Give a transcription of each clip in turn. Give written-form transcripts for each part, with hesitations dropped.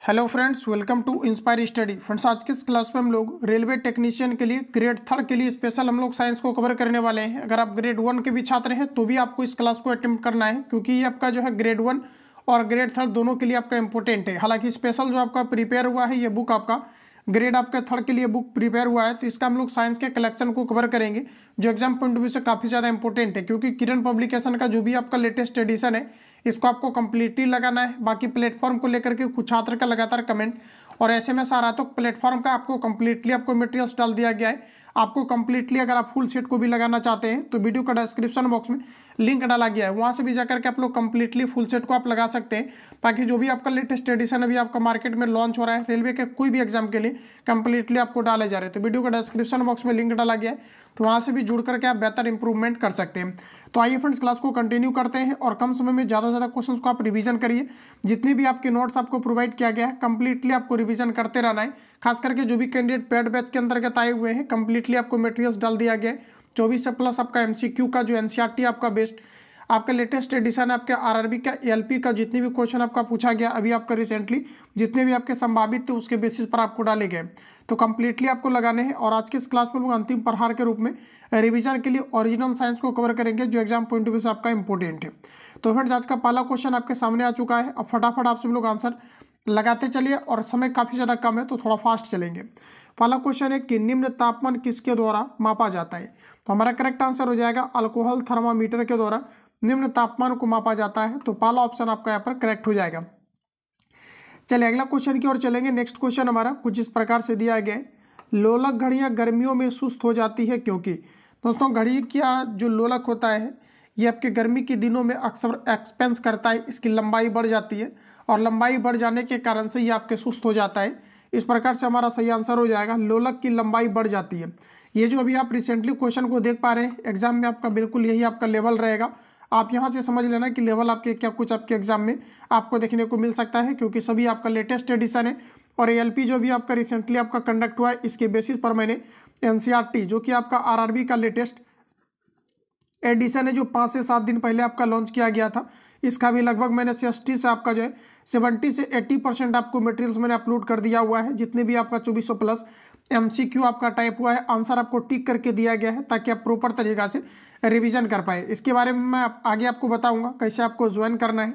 Hello friends, welcome to inspire study. Friends, आज की इस क्लास में हम लोग रेलवे टेक्नीशियन के लिए ग्रेड 3 के लिए स्पेशल हम लोग साइंस को कवर करने वाले हैं। अगर आप ग्रेड 1 के भी छात्र हैं तो भी आपको इस क्लास को अटेम्प्ट करना है, क्योंकि ये आपका जो है ग्रेड 1 और ग्रेड 3 दोनों के लिए आपका इंपॉर्टेंट है। हालांकि स्पेशल जो आपका प्रिपेयर हुआ है, ये बुक आपका ग्रेड आपका 3 के लिए बुक प्रिपेयर हुआ है, तो इसका हम लोग साइंस के कलेक्शन को कवर करेंगे, जो एग्जाम पॉइंट ऑफ व्यू से काफ़ी ज़्यादा इंपॉर्टेंट है। क्योंकि किरण पब्लिकेशन का जो भी आपका लेटेस्ट एडिशन है, इसको आपको कंप्लीटली लगाना है। बाकी प्लेटफॉर्म को लेकर के कुछ छात्र का लगातार कमेंट और SMS आ रहा है, तो प्लेटफॉर्म का आपको कंप्लीटली आपको मटेरियल्स डाल दिया गया है। आपको कंप्लीटली अगर आप फुल सेट को भी लगाना चाहते हैं तो वीडियो का डिस्क्रिप्शन बॉक्स में लिंक डाला गया है, वहाँ से भी जाकर के आप लोग कंप्लीटली फुल सेट को आप लगा सकते हैं। बाकी जो भी आपका लेटेस्ट एडिशन अभी आपका मार्केट में लॉन्च हो रहा है रेलवे के कोई भी एग्जाम के लिए, कंप्लीटली आपको डाले जा रहे हैं। तो वीडियो का डिस्क्रिप्शन बॉक्स में लिंक डाला गया है, तो वहाँ से भी जुड़ करके आप बेहतर इंप्रूवमेंट कर सकते हैं। तो आइए फ्रेंड्स, क्लास को कंटिन्यू करते हैं और कम समय में ज़्यादा से ज़्यादा क्वेश्चंस को आप रिवीजन करिए। जितने भी आपके नोट्स आपको प्रोवाइड किया गया है, कंप्लीटली आपको रिवीजन करते रहना है। खास करके जो भी कैंडिडेट पेड बैच के अंतर्गत आए हुए हैं, कंप्लीटली आपको मटेरियल्स डाल दिया गया है। 24 से प्लस आपका MCQ का जो NCERT आपका बेस्ट आपका लेटेस्ट एडिशन है, आपके RRB का ALP का जितने भी क्वेश्चन आपका पूछा गया अभी आपका रिसेंटली, जितने भी आपके संभावित थे उसके बेसिस पर आपको डाले गए, तो कंप्लीटली आपको लगाने हैं। और आज के इस क्लास में लोग अंतिम प्रहार के रूप में रिवीजन के लिए ओरिजिनल साइंस को कवर करेंगे, जो एग्जाम पॉइंट ऑफ व्यू से आपका इंपॉर्टेंट है। तो फ्रेंड्स, आज का पहला क्वेश्चन आपके सामने आ चुका है। अब फटाफट आप सब लोग आंसर लगाते चलिए, और समय काफ़ी ज़्यादा कम है तो थोड़ा फास्ट चलेंगे। पहला क्वेश्चन है कि निम्न तापमान किसके द्वारा मापा जाता है? तो हमारा करेक्ट आंसर हो जाएगा अल्कोहल थर्मामीटर के द्वारा निम्न तापमान को मापा जाता है। तो पहला ऑप्शन आपका यहाँ पर करेक्ट हो जाएगा। चलिए अगला क्वेश्चन की ओर चलेंगे। नेक्स्ट क्वेश्चन हमारा कुछ इस प्रकार से दिया गया है, लोलक घड़ियां गर्मियों में सुस्त हो जाती है क्योंकि? दोस्तों, घड़ी का जो लोलक होता है ये आपके गर्मी के दिनों में अक्सर एक्सपेंस करता है, इसकी लंबाई बढ़ जाती है और लंबाई बढ़ जाने के कारण से ये आपके सुस्त हो जाता है। इस प्रकार से हमारा सही आंसर हो जाएगा लोलक की लंबाई बढ़ जाती है। ये जो अभी आप रिसेंटली क्वेश्चन को देख पा रहे हैं, एग्जाम में आपका बिल्कुल यही आपका लेवल रहेगा। आप यहाँ से समझ लेना कि लेवल आपके क्या कुछ आपके एग्जाम में आपको देखने को मिल सकता है, क्योंकि सभी आपका लेटेस्ट एडिशन है। और ALP जो भी आपका रिसेंटली आपका कंडक्ट हुआ है, इसके बेसिस पर मैंने NCERT जो कि आपका RRB का लेटेस्ट एडिशन है, जो 5 से 7 दिन पहले आपका लॉन्च किया गया था, इसका भी लगभग मैंने 60 से आपका जो है 70 से 80% आपको मटेरियल्स मैंने अपलोड कर दिया हुआ है। जितने भी आपका 2400 प्लस MCQ आपका टाइप हुआ है, आंसर आपको टिक करके दिया गया है, ताकि आप प्रॉपर तरीका से रिवीजन कर पाए। इसके बारे में मैं आगे आपको बताऊंगा कैसे आपको ज्वाइन करना है।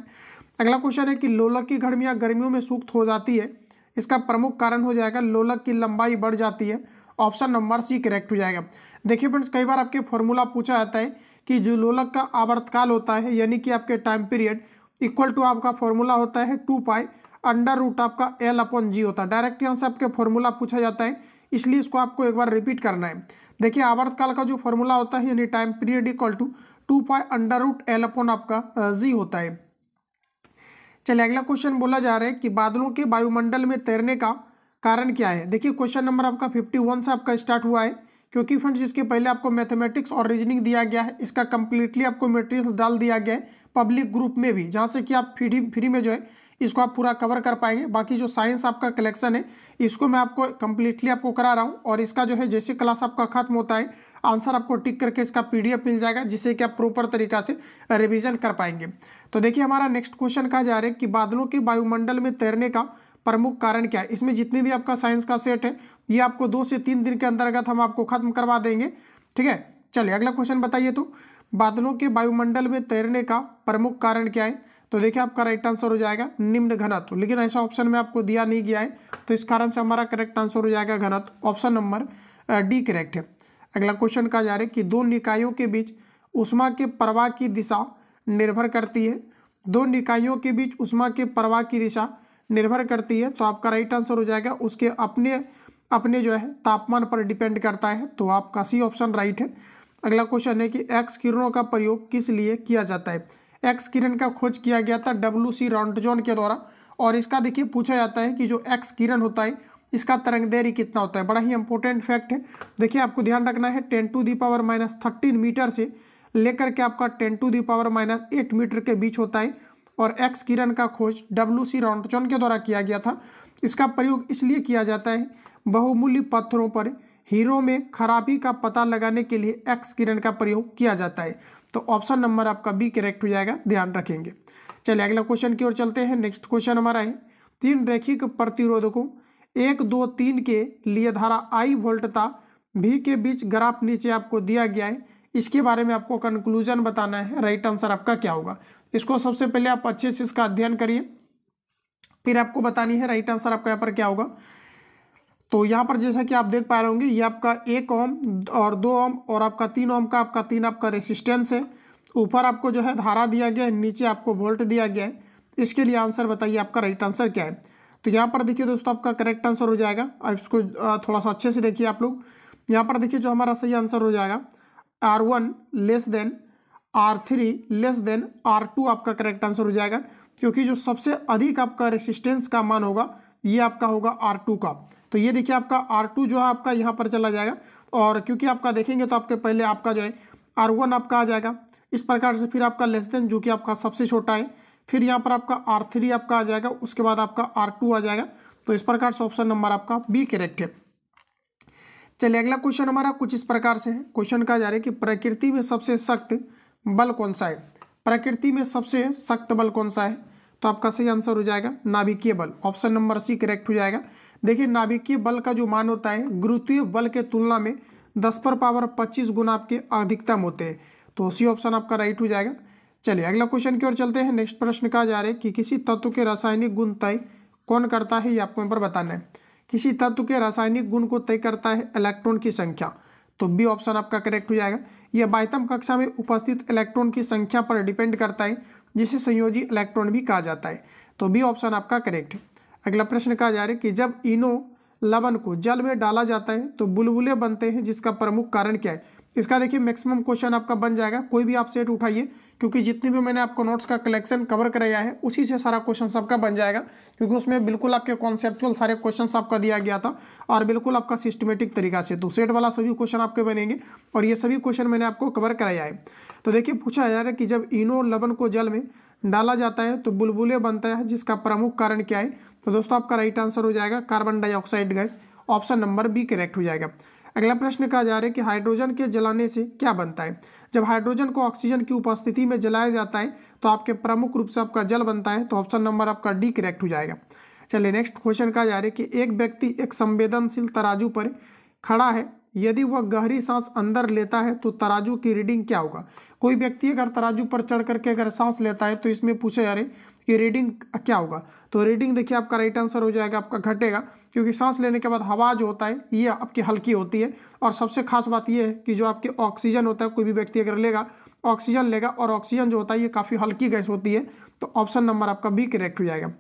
अगला क्वेश्चन है कि लोलक की घड़ियां गर्मियों में सुस्त हो जाती है, इसका प्रमुख कारण हो जाएगा लोलक की लंबाई बढ़ जाती है। ऑप्शन नंबर C करेक्ट हो जाएगा। देखिए फ्रेंड्स, कई बार आपके फॉर्मूला पूछा जाता है कि जो लोलक का आवर्तकाल होता है, यानी कि आपके टाइम पीरियड, इक्वल टू आपका फॉर्मूला होता है 2π √, आपका L/G होता है। डायरेक्ट यहाँ से आपके फॉर्मूला पूछा जाता है, इसलिए इसको आपको एक बार रिपीट करना है। देखिए, आवर्तकाल का जो फॉर्मूला होता है यानी time period equal to 2π √L/ आपका G होता है। चलिए अगला क्वेश्चन बोला जा रहा है कि बादलों के वायुमंडल में तैरने का कारण क्या है? देखिए, क्वेश्चन नंबर आपका 51 से आपका स्टार्ट हुआ है, क्योंकि फ्रेंड्स इसके पहले आपको मैथमेटिक्स और रीजनिंग दिया गया है। इसका कंप्लीटली आपको मटेरियल्स डाल दिया गया है पब्लिक ग्रुप में भी, जहाँ से कि आप फ्री में जो है इसको आप पूरा कवर कर पाएंगे। बाकी जो साइंस आपका कलेक्शन है, इसको मैं आपको कंप्लीटली आपको करा रहा हूँ, और इसका जो है जैसे क्लास आपका खत्म होता है, आंसर आपको टिक करके इसका PDF मिल जाएगा, जिससे कि आप प्रॉपर तरीका से रिवीजन कर पाएंगे। तो देखिए, हमारा नेक्स्ट क्वेश्चन कहा जा रहा है कि बादलों के वायुमंडल में तैरने का प्रमुख कारण क्या है? इसमें जितने भी आपका साइंस का सेट है, ये आपको 2 से 3 दिन के अंतर्गत हम आपको खत्म करवा देंगे, ठीक है। चलिए अगला क्वेश्चन बताइए, तो बादलों के वायुमंडल में तैरने का प्रमुख कारण क्या है? तो देखिए, आपका राइट आंसर हो जाएगा निम्न घनत्व, लेकिन ऐसा ऑप्शन में आपको दिया नहीं गया है, तो इस कारण से हमारा करेक्ट आंसर हो जाएगा घनत्व। ऑप्शन नंबर D करेक्ट है। अगला क्वेश्चन कहा जा रहा है कि दो निकायों के बीच ऊष्मा के प्रवाह की दिशा निर्भर करती है। दो निकायों के बीच ऊष्मा के प्रवाह की दिशा निर्भर करती है, तो आपका राइट आंसर हो जाएगा उसके अपने अपने जो है तापमान पर डिपेंड करता है, तो आपका C ऑप्शन राइट है। अगला क्वेश्चन है कि एक्स किरणों का प्रयोग किस लिए किया जाता है? एक्स किरण का खोज किया गया था WC रॉन्टजन के द्वारा, और इसका देखिए पूछा जाता है कि जो एक्स किरण होता है इसका तरंगदैर्घ्य कितना होता है। बड़ा ही इंपॉर्टेंट फैक्ट है। देखिए, आपको ध्यान रखना है 10⁻⁻13 मीटर से लेकर के आपका 10⁻⁻8 मीटर के बीच होता है, और एक्स किरण का खोज WC रॉन्टजन के द्वारा किया गया था। इसका प्रयोग इसलिए किया जाता है बहुमूल्य पत्थरों पर हीरो में खराबी का पता लगाने के लिए एक्स किरण का प्रयोग किया जाता है। तो ऑप्शन नंबर आपका B करेक्ट हो जाएगा, ध्यान रखेंगे। चलिए अगला क्वेश्चन की ओर चलते हैं। नेक्स्ट क्वेश्चन हमारा है तीन रैखिक प्रतिरोधकों 1, 2, 3 के लिए धारा I वोल्ट तथा V के बीच ग्राफ नीचे आपको दिया गया है। इसके बारे में आपको कंक्लूजन बताना है। राइट आंसर आपका क्या होगा, इसको सबसे पहले आप अच्छे से इसका अध्ययन करिए, फिर आपको बतानी है राइट आंसर आपका यहाँ पर क्या होगा। तो यहाँ पर जैसा कि आप देख पा रहे होंगे, ये आपका 1 ओम और 2 ओम और आपका 3 ओम का आपका 3 आपका रेसिस्टेंस है। ऊपर आपको जो है धारा दिया गया है, नीचे आपको वोल्ट दिया गया है। इसके लिए आंसर बताइए आपका राइट आंसर क्या है। तो यहाँ पर देखिए दोस्तों, आपका करेक्ट आंसर हो जाएगा। अब इसको थोड़ा सा अच्छे से देखिए आप लोग। यहाँ पर देखिए जो हमारा सही आंसर हो जाएगा R1 less than R3 less than R2 आपका करेक्ट आंसर हो जाएगा, क्योंकि जो सबसे अधिक आपका रेसिस्टेंस का मान होगा ये आपका होगा R2 का। तो ये देखिए आपका R2 जो है आपका यहाँ पर चला जाएगा, और क्योंकि आपका देखेंगे तो आपके पहले आपका जो है R1 आपका आ जाएगा इस प्रकार से, फिर आपका लेस देन जो कि आपका सबसे छोटा है, फिर यहाँ पर आपका R3 आपका आ जाएगा, उसके बाद आपका R2 आ जाएगा। तो इस प्रकार से ऑप्शन नंबर आपका बी करेक्ट है। चलिए अगला क्वेश्चन हमारा कुछ इस प्रकार से है। क्वेश्चन कहा जा रहा है कि प्रकृति में सबसे सख्त बल कौन सा है। प्रकृति में सबसे सख्त बल कौन सा है, तो आपका सही आंसर हो जाएगा नाभिकीय बल। ऑप्शन नंबर सी करेक्ट हो जाएगा। देखिए नाभिकीय बल का जो मान होता है गुरुत्वीय बल के तुलना में 10⁻25 गुना आपके अधिकतम होते हैं। तो सी ऑप्शन आपका राइट हो जाएगा। चलिए अगला क्वेश्चन की ओर चलते हैं। नेक्स्ट प्रश्न कहा जा रहा है कि किसी तत्व के रासायनिक गुण तय कौन करता है, ये आपको यहाँ पर बताना है। किसी तत्व के रासायनिक गुण को तय करता है इलेक्ट्रॉन की संख्या। तो बी ऑप्शन आपका करेक्ट हो जाएगा। यह बाह्यतम कक्षा में उपस्थित इलेक्ट्रॉन की संख्या पर डिपेंड करता है, जिसे संयोजी इलेक्ट्रॉन भी कहा जाता है। तो बी ऑप्शन आपका करेक्ट है। अगला प्रश्न कहा जा रहा है कि जब इनो लवण को जल में डाला जाता है तो बुलबुले बनते हैं, जिसका प्रमुख कारण क्या है। इसका देखिए मैक्सिमम क्वेश्चन आपका बन जाएगा। कोई भी आप सेट उठाइए, क्योंकि जितने भी मैंने आपको नोट्स का कलेक्शन कवर कराया है उसी से सारा क्वेश्चन आपका बन जाएगा, क्योंकि उसमें बिल्कुल आपके कॉन्सेप्चुअल सारे क्वेश्चन आपका दिया गया था और बिल्कुल आपका सिस्टमेटिक तरीका से। तो सेट वाला सभी क्वेश्चन आपके बनेंगे और ये सभी क्वेश्चन मैंने आपको कवर कराया है। तो देखिए पूछा जा रहा है कि जब इनो लवण को जल में डाला जाता है तो बुलबुले बनता है, जिसका प्रमुख कारण क्या है। तो दोस्तों आपका राइट आंसर हो जाएगा carbon dioxide gas. Option number B correct हो जाएगा। अगला प्रश्न कहा जा रहा है कि हाइड्रोजन के जलाने से क्या बनता है। जब हाइड्रोजन को ऑक्सीजन की उपस्थिति में जलाया जाता है तो आपके प्रमुख रूप से आपका जल बनता है। तो ऑप्शन नंबर आपका डी करेक्ट हो जाएगा। चलिए नेक्स्ट क्वेश्चन कहा जा रहा है कि एक व्यक्ति एक संवेदनशील तराजू पर खड़ा है, यदि वह गहरी सांस अंदर लेता है तो तराजू की रीडिंग क्या होगा। कोई व्यक्ति अगर तराजू पर चढ़ करके अगर सांस लेता है तो इसमें पूछा जा रहा है कि रीडिंग क्या होगा। तो रीडिंग देखिए आपका राइट आंसर हो जाएगा आपका घटेगा, क्योंकि सांस लेने के बाद हवा जो होता है ये आपकी हल्की होती है। और सबसे खास बात ये है कि जो आपके ऑक्सीजन होता है, कोई भी व्यक्ति अगर लेगा ऑक्सीजन लेगा और ऑक्सीजन जो होता है ये काफ़ी हल्की गैस होती है। तो ऑप्शन नंबर आपका बी करेक्ट हो जाएगा।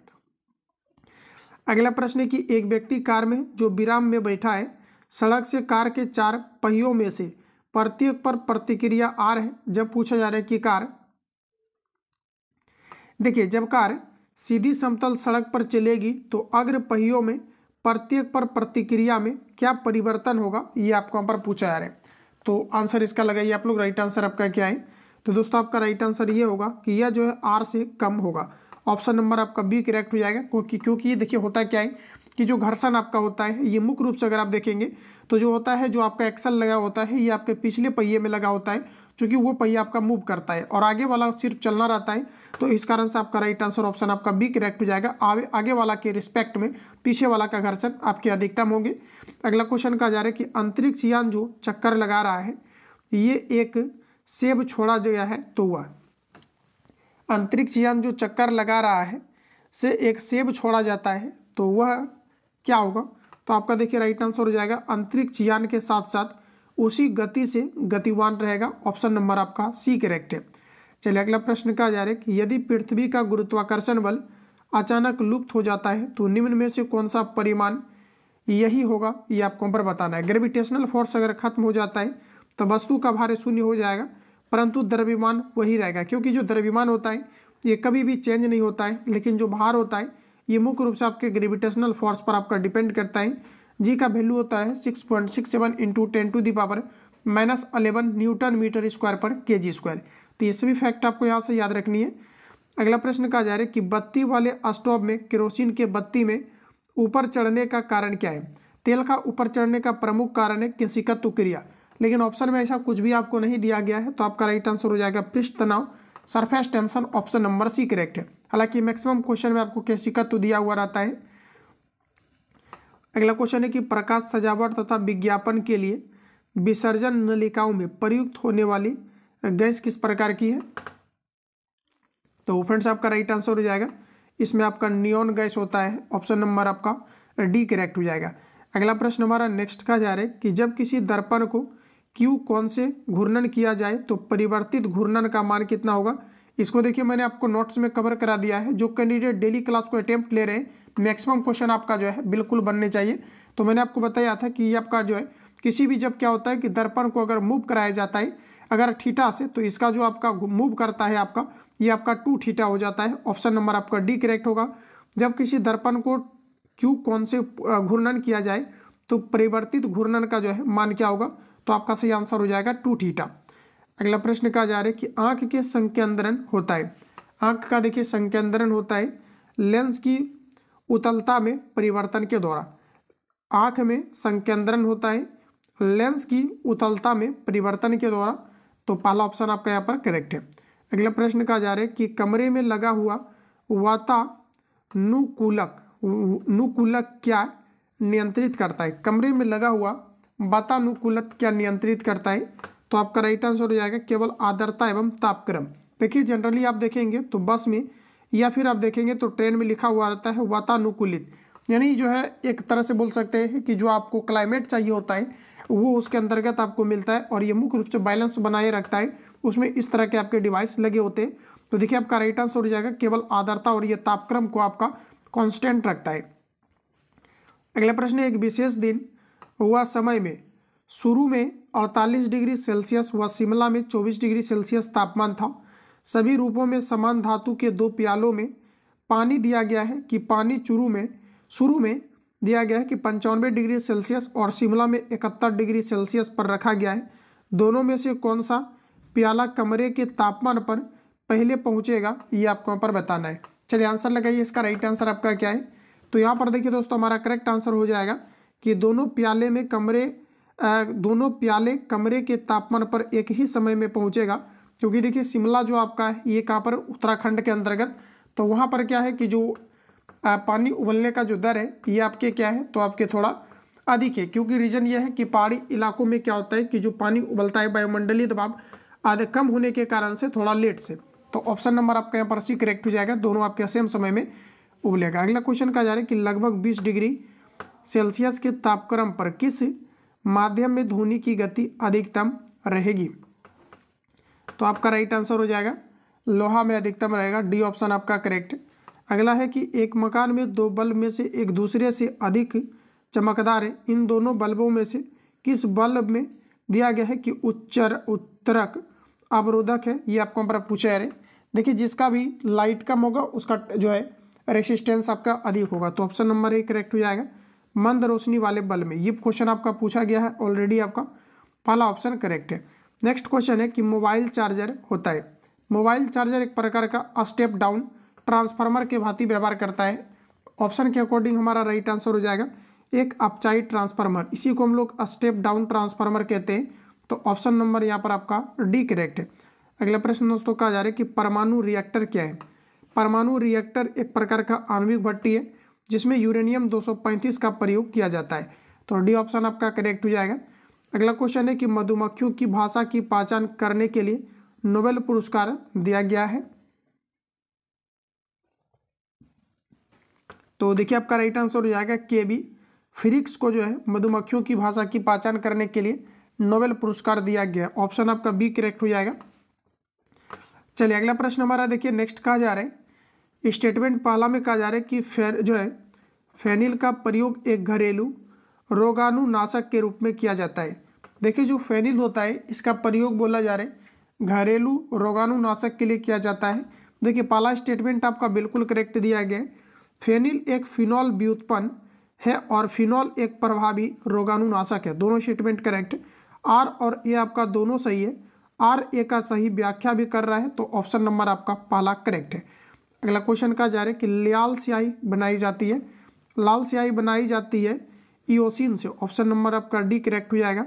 अगला प्रश्न है कि एक व्यक्ति कार में जो विराम में बैठा है, सड़क से कार के 4 पहियों में से प्रत्येक पर प्रतिक्रिया आर है। जब पूछा जा रहा है कि कार, देखिए जब कार सीधी समतल सड़क पर चलेगी तो अग्र पहियों में प्रत्येक पर प्रतिक्रिया में क्या परिवर्तन होगा, ये आपको यहाँ पर पूछा जा रहा है। तो आंसर इसका लगाइए आप लोग। राइट आंसर आपका क्या है। तो दोस्तों आपका राइट आंसर ये होगा कि यह जो है आर से कम होगा। ऑप्शन नंबर आपका बी करेक्ट हो जाएगा, क्योंकि ये देखिए होता क्या है कि जो घर्षण आपका होता है ये मुख्य रूप से अगर आप देखेंगे तो जो होता है, जो आपका एक्सल लगा होता है ये आपके पिछले पहिए में लगा होता है, क्योंकि वो पहिया आपका मूव करता है और आगे वाला सिर्फ चलना रहता है। तो इस कारण से आपका राइट आंसर ऑप्शन आपका बी करेक्ट हो जाएगा। आगे वाला के रिस्पेक्ट में पीछे वाला का घर्षण आपके अधिकतम होंगे। अगला क्वेश्चन कहा जा रहा है कि अंतरिक्ष यान जो चक्कर लगा रहा है, ये एक सेब छोड़ा गया है तो वह, अंतरिक्ष यान जो चक्कर लगा रहा है से एक सेब छोड़ा जाता है तो वह क्या होगा। तो आपका देखिए राइट आंसर हो जाएगा अंतरिक्ष यान के साथ साथ उसी गति से गतिवान रहेगा। ऑप्शन नंबर आपका सी करेक्ट है। चलिए अगला प्रश्न कहा जा रहा है कि यदि पृथ्वी का गुरुत्वाकर्षण बल अचानक लुप्त हो जाता है तो निम्न में से कौन सा परिमाण यही होगा, ये आपको ऊपर बताना है। ग्रेविटेशनल फोर्स अगर खत्म हो जाता है तो वस्तु का भार शून्य हो जाएगा, परंतु द्रव्यमान वही रहेगा, क्योंकि जो द्रव्यमान होता है ये कभी भी चेंज नहीं होता है, लेकिन जो भार होता है ये मुख्य रूप से आपके ग्रेविटेशनल फोर्स पर आपका डिपेंड करता है। जी का वैल्यू होता है 6.67 × 10⁻11 न्यूटन मीटर स्क्वायर पर kg²। तो ये सभी फैक्ट आपको यहाँ से याद रखनी है। अगला प्रश्न कहा जा रहा है कि बत्ती वाले स्टोव में केरोसिन के बत्ती में ऊपर चढ़ने का कारण क्या है। तेल का ऊपर चढ़ने का प्रमुख कारण है केशिकत्व क्रिया, लेकिन ऑप्शन में ऐसा कुछ भी आपको नहीं दिया गया है। तो आपका राइट आंसर हो जाएगा पृष्ठ तनाव, surface tension. Option number C correct है। हालांकि मैक्सिमम क्वेश्चन में आपको केशिका तो दिया हुआ रहता है। अगला क्वेश्चन है कि प्रकाश सजावट तथा विज्ञापन के लिए विसर्जन नलिकाओं में प्रयुक्त होने वाली गैस किस प्रकार की है? तो फ्रेंड्स आपका राइट आंसर हो जाएगा, इसमें आपका नियॉन गैस होता है। ऑप्शन नंबर आपका डी करेक्ट हो जाएगा। अगला प्रश्न हमारा नेक्स्ट का जा रहा है कि जब किसी दर्पण को क्यू कोण से घूर्णन किया जाए तो परिवर्तित घूर्णन का मान कितना होगा? इसको देखिए मैंने आपको नोट्स में कवर करा दिया है। जो कैंडिडेट डेली क्लास को अटेम्प्ट ले रहे हैं, मैक्सिमम क्वेश्चन आपका जो है बिल्कुल बनने चाहिए। तो मैंने आपको बताया था कि ये आपका जो है किसी भी जब क्या होता है कि दर्पण को अगर मूव कराया जाता है अगर थीटा से, तो इसका जो आपका मूव करता है आपका ये आपका 2 थीटा हो जाता है। ऑप्शन नंबर आपका डी करेक्ट होगा। जब किसी दर्पण को क्यू कोण से घूर्णन किया जाए तो परिवर्तित घूर्णन का जो है मान क्या होगा? तो आपका सही आंसर हो जाएगा 2 थीटा। अगला प्रश्न कहा जा रहा है कि आंख के संकेंद्रण होता है। आंख का देखिए संकेंद्रण होता है लेंस की उतलता में परिवर्तन के द्वारा। आंख में संकेंद्रण होता है लेंस की उतलता में परिवर्तन के द्वारा। तो पहला ऑप्शन आपका यहाँ पर करेक्ट है। अगला प्रश्न कहा जा रहा है कि कमरे में लगा हुआ वातानुकूलक क्या नियंत्रित करता है? कमरे में लगा हुआ वातानुकूलक क्या नियंत्रित करता है? तो आपका राइट आंसर हो जाएगा केवल आर्द्रता एवं तापक्रम। देखिए जनरली आप देखेंगे तो बस में या फिर आप देखेंगे तो ट्रेन में लिखा हुआ रहता है वातानुकूलित, यानी जो है एक तरह से बोल सकते हैं कि जो आपको क्लाइमेट चाहिए होता है वो उसके अंतर्गत आपको मिलता है और ये मुख्य रूप से बैलेंस बनाए रखता है। उसमें इस तरह के आपके डिवाइस लगे होते हैं। तो देखिए आपका राइट आंसर हो जाएगा केवल आर्द्रता और ये तापक्रम को आपका कांस्टेंट रखता है। अगला प्रश्न है एक विशेष दिन व समय में शुरू में 48 डिग्री सेल्सियस व शिमला में 24 डिग्री सेल्सियस तापमान था। सभी रूपों में समान धातु के 2 प्यालों में पानी दिया गया है कि पानी शुरू में दिया गया है कि 95 डिग्री सेल्सियस और शिमला में 71 डिग्री सेल्सियस पर रखा गया है। दोनों में से कौन सा प्याला कमरे के तापमान पर पहले पहुंचेगा, ये आपको यहाँ पर बताना है। चलिए आंसर लगाइए, इसका राइट आंसर आपका क्या है? तो यहाँ पर देखिए दोस्तों हमारा करेक्ट आंसर हो जाएगा कि दोनों प्याले कमरे के तापमान पर एक ही समय में पहुंचेगा। क्योंकि देखिए शिमला जो आपका है ये कहाँ पर, उत्तराखंड के अंतर्गत। तो वहाँ पर क्या है कि जो पानी उबलने का जो दर है ये आपके क्या है, तो आपके थोड़ा अधिक है। क्योंकि रीजन ये है कि पहाड़ी इलाकों में क्या होता है कि जो पानी उबलता है वायुमंडलीय दबाव आधे कम होने के कारण से थोड़ा लेट से। तो ऑप्शन नंबर आपका यहाँ पर सी करेक्ट हो जाएगा, दोनों आपके सेम समय में उबलेगा। अगला क्वेश्चन कहा जा रहा है कि लगभग 20 डिग्री सेल्सियस के तापक्रम पर किस माध्यम में ध्वनि की गति अधिकतम रहेगी? तो आपका राइट आंसर हो जाएगा लोहा में अधिकतम रहेगा, डी ऑप्शन आपका करेक्ट। अगला है कि एक मकान में 2 बल्ब में से एक दूसरे से अधिक चमकदार है। इन दोनों बल्बों में से किस बल्ब में दिया गया है कि उत्तरक अवरोधक है? ये आपको पर पूछा है। देखिए जिसका भी लाइट कम होगा उसका जो है रेसिस्टेंस आपका अधिक होगा। तो ऑप्शन नंबर ए करेक्ट हो जाएगा, मंद रोशनी वाले बल्ब में। ये क्वेश्चन आपका पूछा गया है ऑलरेडी, आपका पहला ऑप्शन करेक्ट है। नेक्स्ट क्वेश्चन है कि मोबाइल चार्जर होता है। मोबाइल चार्जर एक प्रकार का स्टेप डाउन ट्रांसफार्मर के भांति व्यवहार करता है। ऑप्शन के अकॉर्डिंग हमारा राइट आंसर हो जाएगा एक अपचाई ट्रांसफार्मर, इसी को हम लोग स्टेप डाउन ट्रांसफार्मर कहते हैं। तो ऑप्शन नंबर यहाँ पर आपका डी करेक्ट है। अगला प्रश्न दोस्तों कहा जा रहा है कि परमाणु रिएक्टर क्या है? परमाणु रिएक्टर एक प्रकार का आणविक भट्टी है जिसमें यूरेनियम 235 का प्रयोग किया जाता है। तो डी ऑप्शन आपका करेक्ट हो जाएगा। अगला क्वेश्चन है कि मधुमक्खियों की भाषा की पहचान करने के लिए नोबेल पुरस्कार दिया गया है। तो देखिए आपका राइट आंसर हो जाएगा केबी फ्रिक्स को जो है मधुमक्खियों की भाषा की पहचान करने के लिए नोबेल पुरस्कार दिया गया। ऑप्शन आपका बी करेक्ट हो जाएगा। चलिए अगला प्रश्न हमारा देखिए नेक्स्ट कहा जा रहा है, स्टेटमेंट पहला में कहा जा रहा है कि फेनिल का प्रयोग एक घरेलू रोगाणुनाशक के रूप में किया जाता है। देखिए जो फेनिल होता है इसका प्रयोग बोला जा रहा है घरेलू रोगाणुनाशक के लिए किया जाता है। देखिए पहला स्टेटमेंट आपका बिल्कुल करेक्ट दिया गया है। फेनिल एक फिनॉल व्युत्पन्न है और फिनॉल एक प्रभावी रोगाणुनाशक है। दोनों स्टेटमेंट करेक्ट। आर और ए आपका दोनों सही है, आर ए का सही व्याख्या भी कर रहा है। तो ऑप्शन नंबर आपका पहला करेक्ट है। अगला क्वेश्चन कहा जा रहा है कि लाल स्याही बनाई जाती है। लाल स्याही बनाई जाती है इओसिन से। ऑप्शन नंबर आपका डी करेक्ट हो जाएगा।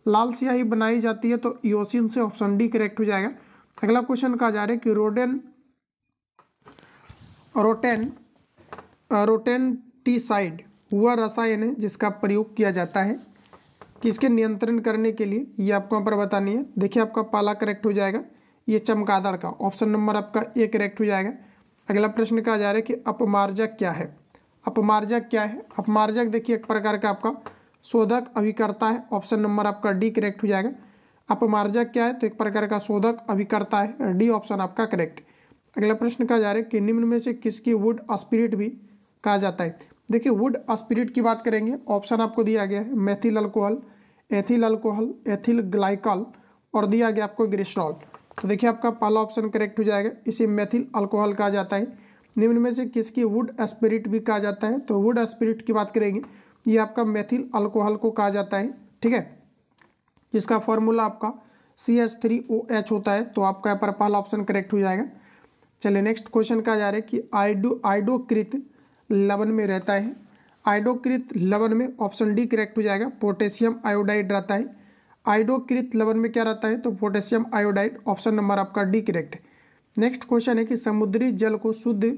लाल स्याही बनाई जाती है तो इओसिन से, ऑप्शन डी करेक्ट हो जाएगा। अगला क्वेश्चन कहा जा रहा है कि रोटेन रोटेंटिसाइड वह रसायन है जिसका प्रयोग किया जाता है किसके नियंत्रण करने के लिए, ये आपको यहाँ पर बतानी है। देखिए आपका पहला करेक्ट हो जाएगा ये चमगादड़ का, ऑप्शन नंबर आपका ए करेक्ट हो जाएगा। अगला प्रश्न कहा जा रहा है कि अपमार्जक क्या है। अपमार्जक क्या है? अपमार्जक देखिए एक प्रकार का आपका शोधक अभिकर्ता है, ऑप्शन नंबर आपका डी करेक्ट हो जाएगा। अपमार्जक क्या है? तो एक प्रकार का शोधक अभिकर्ता है, डी ऑप्शन आपका करेक्ट। अगला प्रश्न कहा जा रहा है कि निम्न में से किसकी वुड स्पिरिट भी कहा जाता है। देखिए वुड स्पिरिट की बात करेंगे, ऑप्शन आपको दिया गया है methyl alcohol, ethyl alcohol, ethyl glycol और दिया गया आपको ग्लिसरॉल। तो देखिए आपका पहला ऑप्शन करेक्ट हो जाएगा, इसे मेथिल अल्कोहल कहा जाता है। निम्न में से किसकी वुड स्पिरिट भी कहा जाता है, तो वुड स्पिरिट की बात करेंगे ये आपका मेथिल अल्कोहल को कहा जाता है, ठीक है। इसका फॉर्मूला आपका CH3OH होता है, तो आपका यहाँ पर पहला ऑप्शन करेक्ट हो जाएगा। चलिए नेक्स्ट क्वेश्चन कहा जा रहा है कि आयोडोकृत लवण में रहता है। आयोडोकृत लवण में ऑप्शन डी करेक्ट हो जाएगा, पोटेशियम आयोडाइड रहता है। आयोडोकृत लवण में क्या रहता है, तो पोटेशियम आयोडाइड, ऑप्शन नंबर आपका डी करेक्ट है। नेक्स्ट क्वेश्चन है कि समुद्री जल को शुद्ध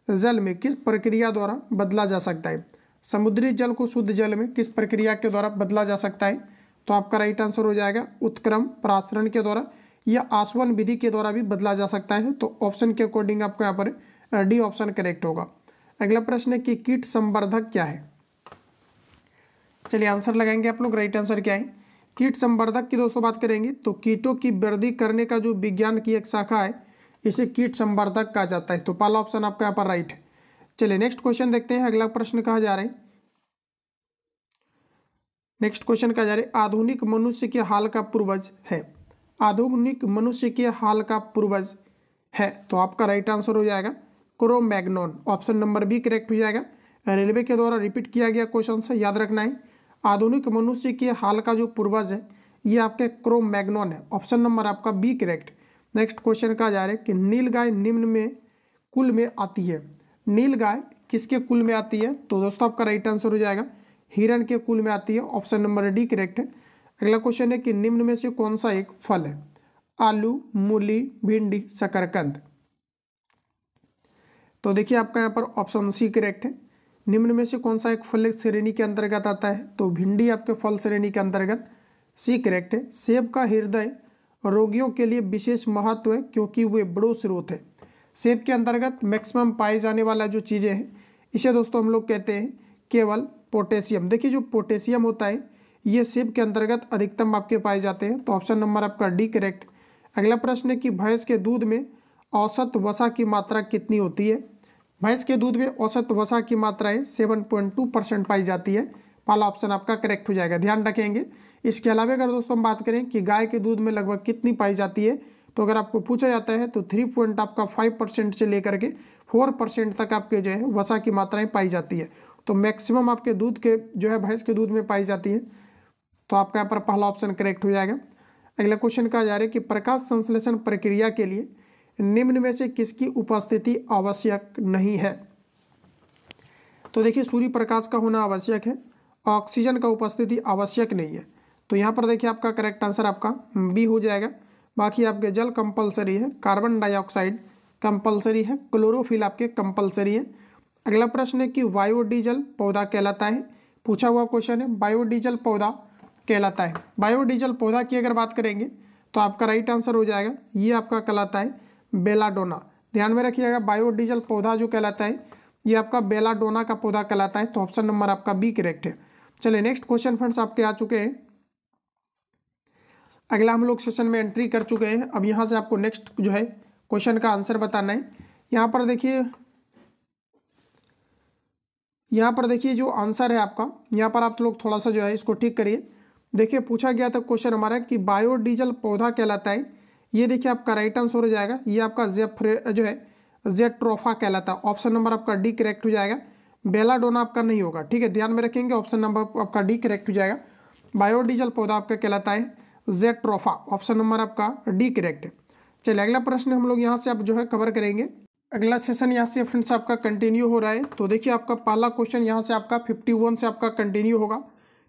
जल में किस प्रक्रिया द्वारा बदला जा सकता है। समुद्री जल को शुद्ध जल में किस प्रक्रिया के द्वारा बदला जा सकता है, तो आपका राइट आंसर हो जाएगा उत्क्रम प्रासरण के द्वारा या आसवन विधि के द्वारा भी बदला जा सकता है। तो ऑप्शन के अकॉर्डिंग आपको यहाँ पर डी ऑप्शन करेक्ट होगा। अगला प्रश्न है कि कीट संवर्धक क्या है। चलिए आंसर लगाएंगे आप लोग, राइट आंसर क्या है। कीट संवर्धक की दोस्तों बात करेंगे तो कीटों की वृद्धि करने का जो विज्ञान की एक शाखा है इसे कीट संवर्धक कहा जाता है। तो पहला ऑप्शन आपका यहाँ पर राइट है। चलिए नेक्स्ट क्वेश्चन देखते हैं। अगला प्रश्न कहा जा रहा है, नेक्स्ट क्वेश्चन कहा जा रहा है आधुनिक मनुष्य के हाल का पूर्वज है। आधुनिक मनुष्य के हाल का पूर्वज है, तो आपका राइट आंसर हो जाएगा क्रो-मैग्नोन, ऑप्शन नंबर बी करेक्ट हो जाएगा। रेलवे के द्वारा रिपीट किया गया क्वेश्चन से याद रखना है। आधुनिक मनुष्य के हाल का जो पूर्वज है ये आपके क्रो-मैग्नोन है, ऑप्शन नंबर आपका बी करेक्ट। नेक्स्ट क्वेश्चन कहा जा रहा है कि नीलगाय निम्न में कुल में आती है। नीलगाय किसके कुल में आती है, तो दोस्तों आपका राइट आंसर हो जाएगा हिरण के कुल में आती है, ऑप्शन नंबर डी करेक्ट है। अगला क्वेश्चन है कि निम्न में से कौन सा एक फल है। आलू, मूली, भिंडी, शकरकंद। तो देखिए आपका यहाँ पर ऑप्शन सी करेक्ट है। निम्न में से कौन सा एक फल श्रेणी के अंतर्गत आता है, तो भिंडी आपके फल श्रेणी के अंतर्गत, सी करेक्ट है। सेब का हृदय रोगियों के लिए विशेष महत्व है क्योंकि वे बड़ो स्रोत है। सेब के अंतर्गत मैक्सिमम पाए जाने वाला जो चीज़ें हैं इसे दोस्तों हम लोग कहते हैं केवल पोटेशियम। देखिए जो पोटेशियम होता है ये सेब के अंतर्गत अधिकतम आपके पाए जाते हैं, तो ऑप्शन नंबर आपका डी करेक्ट। अगला प्रश्न है कि भैंस के दूध में औसत वसा की मात्रा कितनी होती है। भैंस के दूध में औसत वसा की मात्राएं 7.2% पाई जाती है, पहला ऑप्शन आपका करेक्ट हो जाएगा, ध्यान रखेंगे। इसके अलावा अगर दोस्तों हम बात करें कि गाय के दूध में लगभग कितनी पाई जाती है, तो अगर आपको पूछा जाता है तो 3.5% से लेकर के 4% तक आपके जो है वसा की मात्राएं पाई जाती है। तो मैक्सिमम आपके दूध के जो है भैंस के दूध में पाई जाती है, तो आपका यहाँ पर पहला ऑप्शन करेक्ट हो जाएगा। अगला क्वेश्चन कहा जा रहा है कि प्रकाश संश्लेषण प्रक्रिया के लिए निम्न में से किसकी उपस्थिति आवश्यक नहीं है। तो देखिए सूर्य प्रकाश का होना आवश्यक है, ऑक्सीजन का उपस्थिति आवश्यक नहीं है। तो यहाँ पर देखिए आपका करेक्ट आंसर आपका बी हो जाएगा। बाकी आपके जल कंपलसरी है, कार्बन डाइऑक्साइड कंपलसरी है, क्लोरोफिल आपके कंपलसरी है। अगला प्रश्न है कि बायोडीजल पौधा कहलाता है, पूछा हुआ क्वेश्चन है बायोडीजल पौधा कहलाता है। बायोडीजल पौधा की अगर बात करेंगे तो आपका राइट आंसर हो जाएगा ये आपका कहलाता है बेलाडोना। ध्यान में रखिएगा बायोडीजल पौधा जो कहलाता है ये आपका बेलाडोना का पौधा कहलाता है, तो ऑप्शन नंबर आपका बी करेक्ट है। चलिए नेक्स्ट क्वेश्चन फ्रेंड्स आपके आ चुके हैं। अगला हम लोग सेशन में एंट्री कर चुके हैं। अब यहाँ से आपको नेक्स्ट जो है क्वेश्चन का आंसर बताना है। यहाँ पर देखिए जो आंसर है आपका, यहाँ पर आप लोग थोड़ा सा जो है इसको ठीक करिए। देखिए पूछा गया था क्वेश्चन हमारा कि बायोडीजल पौधा कहलाता है, ये देखिए आपका राइट आंसर हो जाएगा ये आपका जो है जेट्रोफा कहलाता है, ऑप्शन नंबर आपका डी करेक्ट हो जाएगा। बेलाडोना आपका नहीं होगा, ठीक है, ध्यान में रखेंगे, ऑप्शन नंबर आपका डी करेक्ट हो जाएगा। बायोडीजल पौधा आपका कहलाता है जेट्रोफा, ऑप्शन नंबर आपका डी करेक्ट है। चलिए अगला प्रश्न हम लोग यहाँ से आप जो है कवर करेंगे। अगला सेशन यहाँ से फ्रेंड्स आपका कंटिन्यू हो रहा है। तो देखिए आपका पहला क्वेश्चन यहाँ से आपका 51 से आपका कंटिन्यू होगा।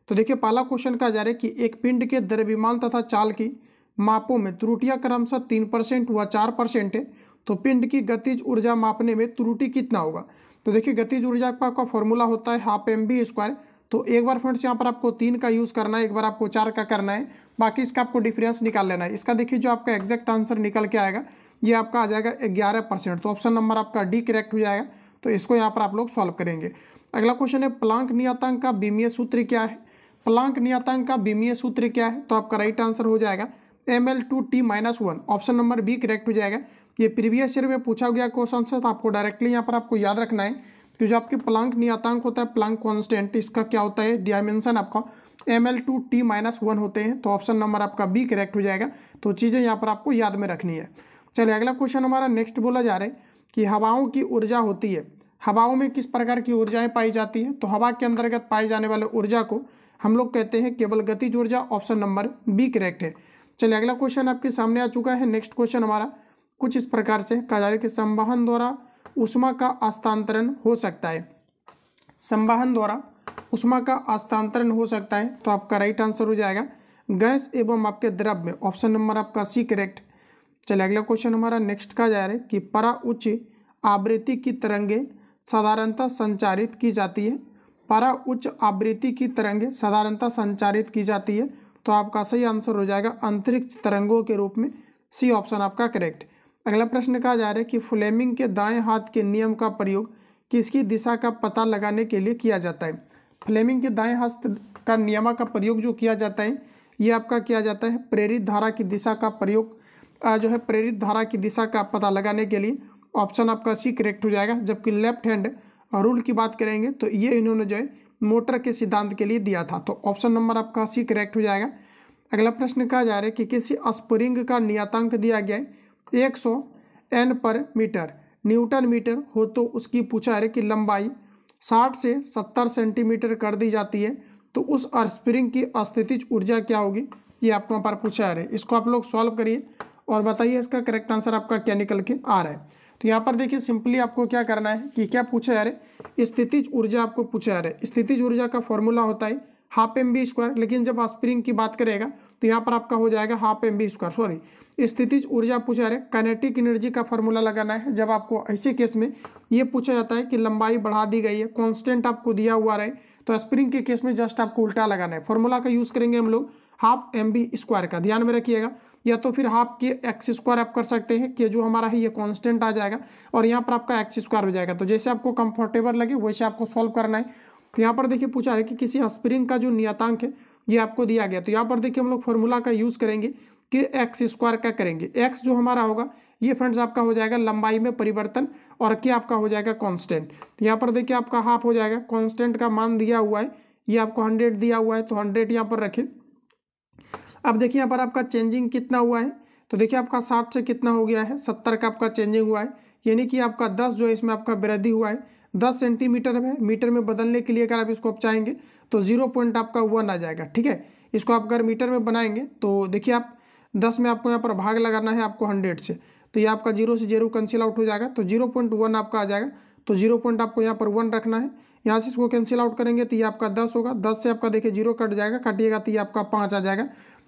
तो देखिए पहला क्वेश्चन कहा जा रहा है कि एक पिंड के द्रव्यमान तथा चाल की मापों में त्रुटियां क्रमशः 3% व 4% है, तो पिंड की गतिज ऊर्जा मापने में त्रुटि कितना होगा। तो देखिए गतिज ऊर्जा का आपका फॉर्मूला होता है हाफ mv²। तो एक बार फ्रेंड्स यहाँ पर आपको 3 का यूज़ करना है, एक बार आपको 4 का करना है, बाकी इसका आपको डिफरेंस निकाल लेना है। इसका देखिए जो आपका एग्जैक्ट आंसर निकल के आएगा ये आपका आ जाएगा 11%। तो ऑप्शन नंबर आपका डी करेक्ट हो जाएगा। तो इसको यहाँ पर आप लोग सॉल्व करेंगे। अगला क्वेश्चन है प्लांक नियतांक का बीमीय सूत्र क्या है। प्लांक नियतांक का बीमीय सूत्र क्या है, तो आपका राइट आंसर हो जाएगा ml2t-1। Option number B correct हो जाएगा। ये प्रीवियस ईयर में पूछा गया क्वेश्चन है, तो आपको डायरेक्टली यहाँ पर आपको याद रखना है कि जो आपके प्लांक नियतांक होता है, प्लांक कांस्टेंट, इसका क्या होता है डायमेंशन आपका ml2t-1 होते हैं। तो ऑप्शन नंबर आपका बी करेक्ट हो जाएगा। तो चीज़ें यहाँ पर आपको याद में रखनी है। चलिए अगला क्वेश्चन हमारा नेक्स्ट बोला जा रहा है कि हवाओं की ऊर्जा होती है, हवाओं में किस प्रकार की ऊर्जाएं पाई जाती है। तो हवा के अंतर्गत पाई जाने वाले ऊर्जा को हम लोग कहते हैं केवल गतिज ऊर्जा। ऑप्शन नंबर बी करेक्ट है। चलिए अगला क्वेश्चन आपके सामने आ चुका है। नेक्स्ट क्वेश्चन हमारा कुछ इस प्रकार से कहा जा रहा है कि संवहन द्वारा ऊष्मा का हस्तांतरण हो सकता है। संवहन द्वारा ऊष्मा का हस्तांतरण हो सकता है। तो आपका राइट आंसर हो जाएगा गैस एवं आपके द्रव में। ऑप्शन नंबर आपका सी करेक्ट। चलिए अगला क्वेश्चन हमारा नेक्स्ट का जा रहा है कि परा उच्च आवृत्ति की तरंगें साधारणतः संचारित की जाती है। परा उच्च आवृत्ति की तरंगें साधारणतः संचारित की जाती है। तो आपका सही आंसर हो जाएगा अंतरिक्ष तरंगों के रूप में। सी ऑप्शन आपका करेक्ट। अगला प्रश्न कहा जा रहा है कि फ्लेमिंग के दाएं हाथ के नियम का प्रयोग किसकी दिशा का पता लगाने के लिए किया जाता है। फ्लेमिंग के दाएं हाथ का नियम का प्रयोग जो किया जाता है ये आपका किया जाता है प्रेरित धारा की दिशा का प्रयोग जो है प्रेरित धारा की दिशा का पता लगाने के लिए। ऑप्शन आपका सी करेक्ट हो जाएगा। जबकि लेफ्ट हैंड रूल की बात करेंगे तो ये इन्होंने जो है मोटर के सिद्धांत के लिए दिया था। तो ऑप्शन नंबर आपका सी करेक्ट हो जाएगा। अगला प्रश्न कहा जा रहा है कि किसी स्प्रिंग का नियतांक दिया गया है 100 N पर मीटर न्यूटन मीटर हो, तो उसकी पूछा है कि लंबाई 60 से 70 सेंटीमीटर कर दी जाती है, तो उस स्प्रिंग की स्थितिज ऊर्जा क्या होगी, ये आपको वहाँ पर पूछा है। इसको आप लोग सॉल्व करिए और बताइए इसका करेक्ट आंसर आपका क्या निकल के आ रहा है। तो यहाँ पर देखिए सिंपली आपको क्या करना है कि क्या पूछा जा रहा है, स्थितिज ऊर्जा आपको पूछा जा रहा है। स्थितिज ऊर्जा का फॉर्मूला होता है हाफ mv², लेकिन जब स्प्रिंग की बात करेगा तो यहाँ पर आपका हो जाएगा हाफ mv²। सॉरी, स्थितिज ऊर्जा पूछा जा रहा है, काइनेटिक एनर्जी का फॉर्मूला लगाना है। जब आपको ऐसे केस में ये पूछा जाता है कि लंबाई बढ़ा दी गई है, कांस्टेंट आपको दिया हुआ रहे, तो स्प्रिंग के केस में जस्ट आपको उल्टा लगाना है। फॉर्मूला का यूज़ करेंगे हम लोग हाफ mv² का, ध्यान में रखिएगा। या तो फिर हाफ के x² आप कर सकते हैं कि जो हमारा है ये कांस्टेंट आ जाएगा और यहाँ पर आपका x² हो जाएगा। तो जैसे आपको कंफर्टेबल लगे वैसे आपको सॉल्व करना है। तो यहाँ पर देखिए पूछा है कि किसी स्प्रिंग का जो नियतांक है ये आपको दिया गया। तो यहाँ पर देखिए हम लोग फॉर्मूला का यूज़ करेंगे कि x² का करेंगे। x जो हमारा होगा ये फ्रेंड्स आपका हो जाएगा लंबाई में परिवर्तन और क्या आपका हो जाएगा कांस्टेंट। तो यहाँ पर देखिए आपका हाफ हो जाएगा, कांस्टेंट का मान दिया हुआ है ये आपको 100 दिया हुआ है, तो 100 यहाँ पर रखें। अब देखिए यहाँ पर आपका चेंजिंग कितना हुआ है, तो देखिए आपका 60 से कितना हो गया है 70 का आपका चेंजिंग हुआ है, यानी कि आपका 10 जो है इसमें आपका वृद्धि हुआ है। 10 सेंटीमीटर है, मीटर में बदलने के लिए अगर आप इसको आप चाहेंगे तो 0 आपका 1 आ जाएगा। ठीक है, इसको आप अगर मीटर में बनाएंगे तो देखिए आप 10 में आपको यहाँ पर भाग लगाना है आपको 100 से, तो ये आपका 0 से 0 कैंसिल आउट हो जाएगा, तो 0.1 आपका आ जाएगा। तो 0 आपको यहाँ पर 1 रखना है, यहाँ से इसको कैंसिल आउट करेंगे तो ये आपका 10 होगा। 10 से आपका देखिए 0 कट जाएगा, काटिएगा तो ये आपका 5 आ जाएगा।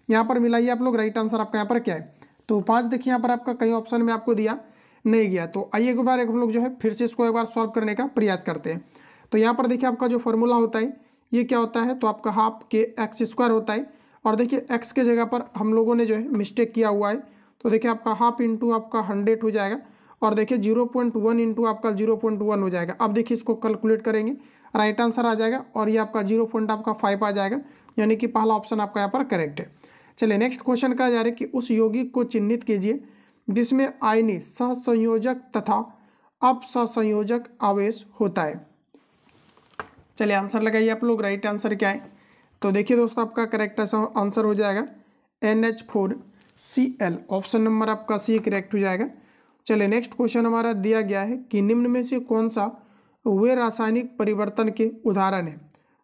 यहाँ पर मिलाइए आप लोग, राइट आंसर आपका यहाँ पर क्या है, तो 5 देखिए यहाँ पर आपका कई ऑप्शन में आपको दिया नहीं गया। तो आइए एक बार हम लोग जो है फिर से इसको एक बार सॉल्व करने का प्रयास करते हैं। तो यहाँ पर देखिए आपका जो फॉर्मूला होता है ये क्या होता है, तो आपका हाफ के x² होता है। और देखिए x के जगह पर हम लोगों ने जो है मिस्टेक किया हुआ है, तो देखिए आपका हाफ इंटू आपका 100 हो जाएगा और देखिए 0.1 इंटू आपका 0.1 हो जाएगा। अब देखिए इसको कैलकुलेट करेंगे, राइट आंसर आ जाएगा और ये आपका 0.5 आ जाएगा, यानी कि पहला ऑप्शन आपका यहाँ पर करेक्ट है। चलिए नेक्स्ट क्वेश्चन कहा जा रहा है कि उस यौगिक को चिन्हित कीजिए जिसमें आयनी सहसंयोजक तथा अपसंयोजक आवेश होता है। चलिए आंसर लगाइए आप लोग, राइट आंसर क्या है, तो देखिए दोस्तों आपका करेक्ट आंसर हो जाएगा NH4Cl। ऑप्शन नंबर आपका सी करेक्ट हो जाएगा। चलिए नेक्स्ट क्वेश्चन हमारा दिया गया है कि निम्न में से कौन सा वे रासायनिक परिवर्तन के उदाहरण है।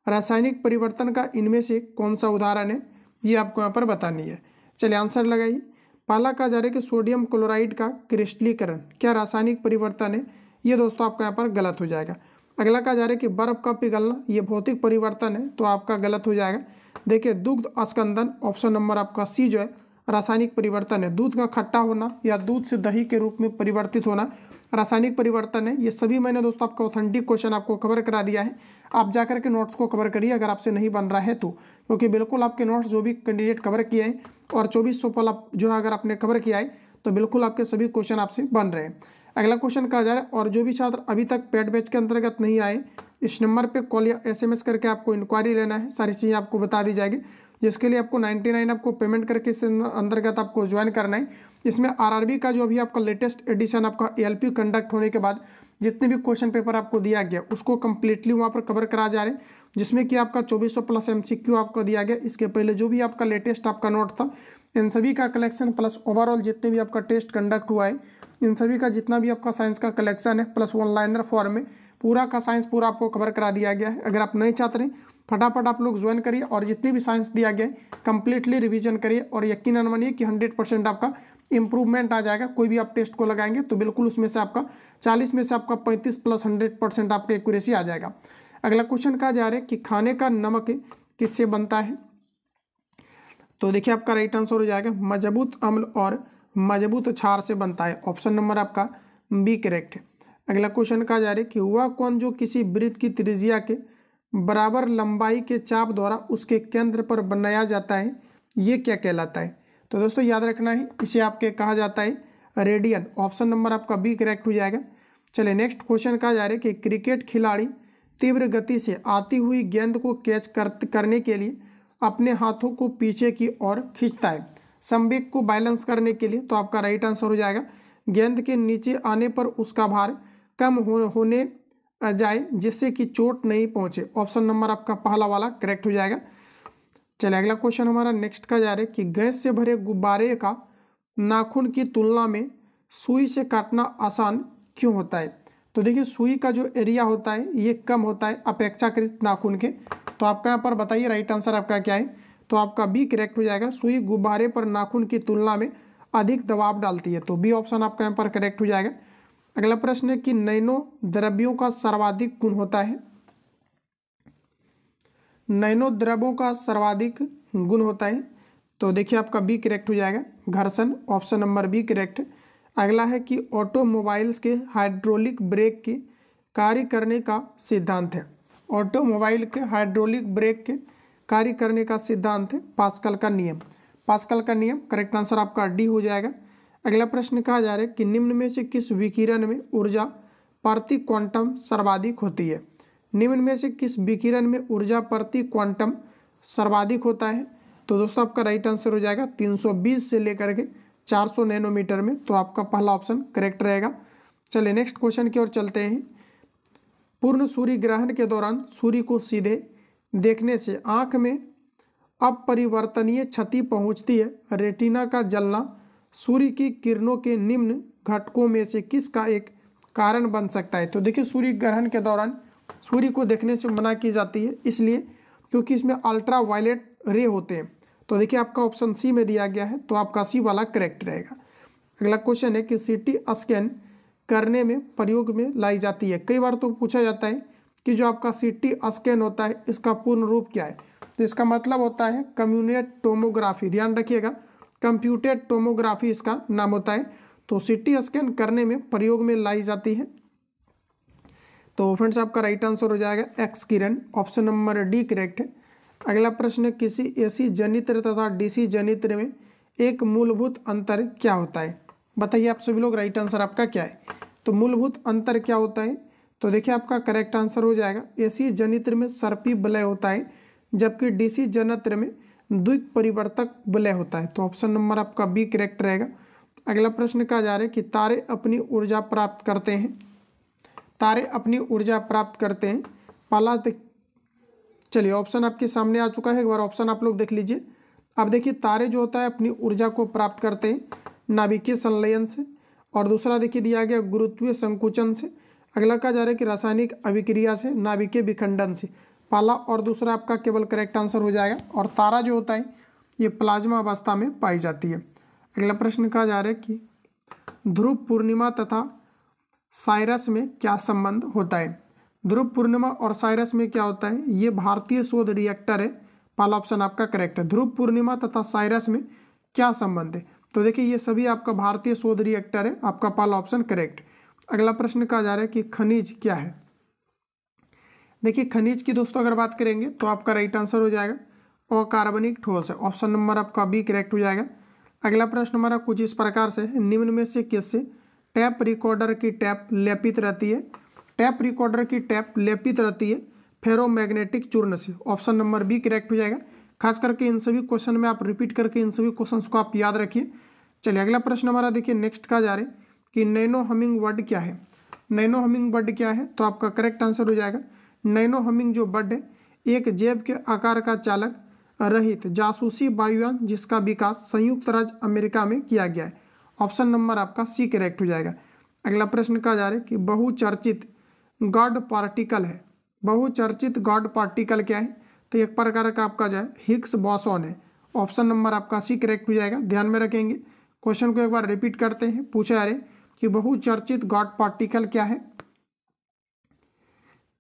रासायनिक परिवर्तन का इनमें से कौन सा उदाहरण है ये आपको यहाँ पर बतानी है। चलिए आंसर लगाइए। पहला कहा जा रहा है कि सोडियम क्लोराइड का क्रिस्टलीकरण क्या रासायनिक परिवर्तन है, ये दोस्तों आपका यहाँ पर गलत हो जाएगा। अगला कहा जा रहा है कि बर्फ का पिघलना ये भौतिक परिवर्तन है, तो आपका गलत हो जाएगा। देखिए दुग्ध अस्कंदन, ऑप्शन नंबर आपका सी जो है रासायनिक परिवर्तन है। दूध का खट्टा होना या दूध से दही के रूप में परिवर्तित होना रासायनिक परिवर्तन है। ये सभी मैंने दोस्तों आपको ऑथेंटिक क्वेश्चन आपको कवर करा दिया है। आप जाकर के नोट्स को कवर करिए अगर आपसे नहीं बन रहा है तो, क्योंकि बिल्कुल आपके नोट्स जो भी कैंडिडेट कवर किए हैं और 2400 पल जो है अगर आपने कवर किया है तो बिल्कुल आपके सभी क्वेश्चन आपसे बन रहे हैं। अगला क्वेश्चन कहा जा रहा है, और जो भी छात्र अभी तक पेड बैच के अंतर्गत नहीं आए, इस नंबर पे कॉल या SMS करके आपको इंक्वायरी लेना है। सारी चीज़ें आपको बता दी जाएगी, जिसके लिए आपको 99 आपको पेमेंट करके इस अंतर्गत आपको ज्वाइन करना है। इसमें RRB का जो अभी आपका लेटेस्ट एडिशन आपका ALP कंडक्ट होने के बाद जितने भी क्वेश्चन पेपर आपको दिया गया उसको कंप्लीटली वहाँ पर कवर करा जा रहे हैं, जिसमें कि आपका 2400 प्लस MCQ आपको दिया गया। इसके पहले जो भी आपका लेटेस्ट आपका नोट था इन सभी का कलेक्शन प्लस ओवरऑल जितने भी आपका टेस्ट कंडक्ट हुआ है इन सभी का जितना भी आपका साइंस का कलेक्शन है प्लस वन लाइनर फॉर्म में पूरा का साइंस पूरा आपको कवर करा दिया गया है। अगर आप नए छात्र हैं फटाफट आप लोग ज्वाइन करिए और जितनी भी साइंस दिया गया है कंप्लीटली रिवीजन करिए और यकीनन मानिए कि 100% आपका इंप्रूवमेंट आ जाएगा। कोई भी आप टेस्ट को लगाएंगे तो बिल्कुल उसमें से आपका 40 में से आपका 35 प्लस 100% आपका एक्यूरेसी आ जाएगा। अगला क्वेश्चन कहा जा रहा है कि खाने का नमक किससे बनता है? तो देखिए आपका राइट आंसर हो जाएगा मजबूत अम्ल और मजबूत क्षार से बनता है। ऑप्शन नंबर आपका बी करेक्ट है। अगला क्वेश्चन कहा जा रहा है कि वह कौन जो किसी वृत्त की त्रिज्या के बराबर लंबाई के चाप द्वारा उसके केंद्र पर बनाया जाता है, ये क्या कहलाता है? तो दोस्तों याद रखना है इसे आपके कहा जाता है रेडियन। ऑप्शन नंबर आपका बी करेक्ट हो जाएगा। चलिए नेक्स्ट क्वेश्चन कहा जा रहा है कि क्रिकेट खिलाड़ी तीव्र गति से आती हुई गेंद को कैच करने के लिए अपने हाथों को पीछे की ओर खींचता है संवेग को बैलेंस करने के लिए। तो आपका राइट आंसर हो जाएगा गेंद के नीचे आने पर उसका भार कम होने जाए जिससे कि चोट नहीं पहुंचे। ऑप्शन नंबर आपका पहला वाला करेक्ट हो जाएगा। चलिए अगला क्वेश्चन हमारा नेक्स्ट का जा रहा है कि गैस से भरे गुब्बारे का नाखून की तुलना में सुई से काटना आसान क्यों होता है? तो देखिए सुई का जो एरिया होता है ये कम होता है अपेक्षाकृत नाखून के। तो आपका यहाँ पर बताइए राइट आंसर आपका क्या है? तो आपका बी करेक्ट हो जाएगा। सुई गुब्बारे पर नाखून की तुलना में अधिक दबाव डालती है। तो बी ऑप्शन आपका यहाँ पर करेक्ट हो जाएगा। अगला प्रश्न है कि नैनो द्रव्यों का सर्वाधिक गुण होता है। नैनो द्रव्यों का सर्वाधिक गुण होता है तो देखिए आपका बी करेक्ट हो जाएगा घर्षण। ऑप्शन नंबर बी करेक्ट है। अगला है कि ऑटोमोबाइल्स के हाइड्रोलिक ब्रेक के कार्य करने का सिद्धांत है। ऑटोमोबाइल के हाइड्रोलिक ब्रेक के कार्य करने का सिद्धांत है पास्कल का नियम। पास्कल का नियम करेक्ट आंसर आपका डी हो जाएगा। अगला प्रश्न कहा जा रहा है कि निम्न में से किस विकिरण में ऊर्जा प्रति क्वांटम सर्वाधिक होती है? निम्न में से किस विकिरण में ऊर्जा प्रति क्वांटम सर्वाधिक होता है? तो दोस्तों आपका राइट आंसर हो जाएगा 320 से लेकर के 400 नैनोमीटर में। तो आपका पहला ऑप्शन करेक्ट रहेगा। चलिए नेक्स्ट क्वेश्चन की ओर चलते हैं। पूर्ण सूर्य ग्रहण के दौरान सूर्य को सीधे देखने से आँख में अपरिवर्तनीय क्षति पहुँचती है। रेटिना का जलना सूर्य की किरणों के निम्न घटकों में से किसका एक कारण बन सकता है? तो देखिए सूर्य ग्रहण के दौरान सूर्य को देखने से मना की जाती है इसलिए क्योंकि इसमें अल्ट्रा वायलेट रे होते हैं। तो देखिए आपका ऑप्शन सी में दिया गया है तो आपका सी वाला करेक्ट रहेगा। अगला क्वेश्चन है कि CT स्कैन करने में प्रयोग में लाई जाती है। कई बार तो पूछा जाता है कि जो आपका CT स्कैन होता है इसका पूर्ण रूप क्या है? तो इसका मतलब होता है कम्प्यूटेड टोमोग्राफी। ध्यान रखिएगा कंप्यूटेड टोमोग्राफी इसका नाम होता है। तो CT स्कैन करने में प्रयोग में लाई जाती है। तो फ्रेंड्स आपका राइट आंसर हो जाएगा एक्स किरण। ऑप्शन नंबर डी करेक्ट है। अगला प्रश्न किसी AC जनित्र तथा DC जनित्र में एक मूलभूत अंतर क्या होता है? बताइए आप सभी लोग राइट आंसर आपका क्या है? तो मूलभूत अंतर क्या होता है? तो देखिए आपका करेक्ट आंसर हो जाएगा AC जनित्र में सर्पी वलय होता है जबकि DC जनित्र में द्विक परिवर्तक वलय होता है। तो ऑप्शन नंबर आपका बी करेक्ट रहेगा। अगला प्रश्न कहा जा रहा है कि तारे अपनी ऊर्जा प्राप्त करते हैं। तारे अपनी ऊर्जा प्राप्त करते हैं पहला। चलिए ऑप्शन आपके सामने आ चुका है, एक बार ऑप्शन आप लोग देख लीजिए। अब देखिए तारे जो होता है अपनी ऊर्जा को प्राप्त करते हैं नाभिकीय संलयन से, और दूसरा देखिए दिया गया गुरुत्वीय संकुचन से। अगला कहा जा रहा है कि रासायनिक अभिक्रिया से, नाभिकीय विखंडन से। पहला और दूसरा आपका केवल करेक्ट आंसर हो जाएगा। और तारा जो होता है ये प्लाज्मा अवस्था में पाई जाती है। अगला प्रश्न कहा जा रहा है कि ध्रुव पूर्णिमा तथा साइरस में क्या संबंध होता है? ध्रुव पूर्णिमा और साइरस में क्या होता है? ये भारतीय शोध रिएक्टर है। पहला ऑप्शन आपका करेक्ट है। ध्रुव पूर्णिमा तथा साइरस में क्या संबंध है? तो देखिए ये सभी आपका भारतीय शोध रिएक्टर है, आपका पहला ऑप्शन करेक्ट। अगला प्रश्न कहा जा रहा है कि खनिज क्या है। देखिए खनिज की दोस्तों अगर बात करेंगे तो आपका राइट आंसर हो जाएगा अकार्बनिक ठोस है, ऑप्शन नंबर आपका बी करेक्ट हो जाएगा। अगला प्रश्न हमारा कुछ इस प्रकार से है, निम्न में से किससे टैप रिकॉर्डर की टैप लेपित रहती है? टैप रिकॉर्डर की टैप लेपित रहती है फेरोमैग्नेटिक चूर्ण से, ऑप्शन नंबर बी करेक्ट हो जाएगा। खास करके इन सभी क्वेश्चन में आप रिपीट करके इन सभी क्वेश्चंस को आप याद रखिए। चलिए अगला प्रश्न हमारा देखिए नेक्स्ट कहा जा रहा है कि नैनो हमिंग बर्ड क्या है। नैनो हमिंग बर्ड क्या है? तो आपका करेक्ट आंसर हो जाएगा नैनो हमिंग जो बर्ड है एक जेब के आकार का चालक रहित जासूसी वायुयान जिसका विकास संयुक्त राज्य अमेरिका में किया गया है, ऑप्शन नंबर आपका सी करेक्ट हो जाएगा। अगला प्रश्न कहा जा रहा है कि बहुचर्चित गॉड पार्टिकल है। बहुचर्चित गॉड पार्टिकल क्या है? तो एक प्रकार का आपका जो है हिग्स बोसॉन है, ऑप्शन नंबर आपका सी करेक्ट हो जाएगा। ध्यान में रखेंगे, क्वेश्चन को एक बार रिपीट करते हैं। पूछा जा रहा है कि बहुचर्चित गॉड पार्टिकल क्या है?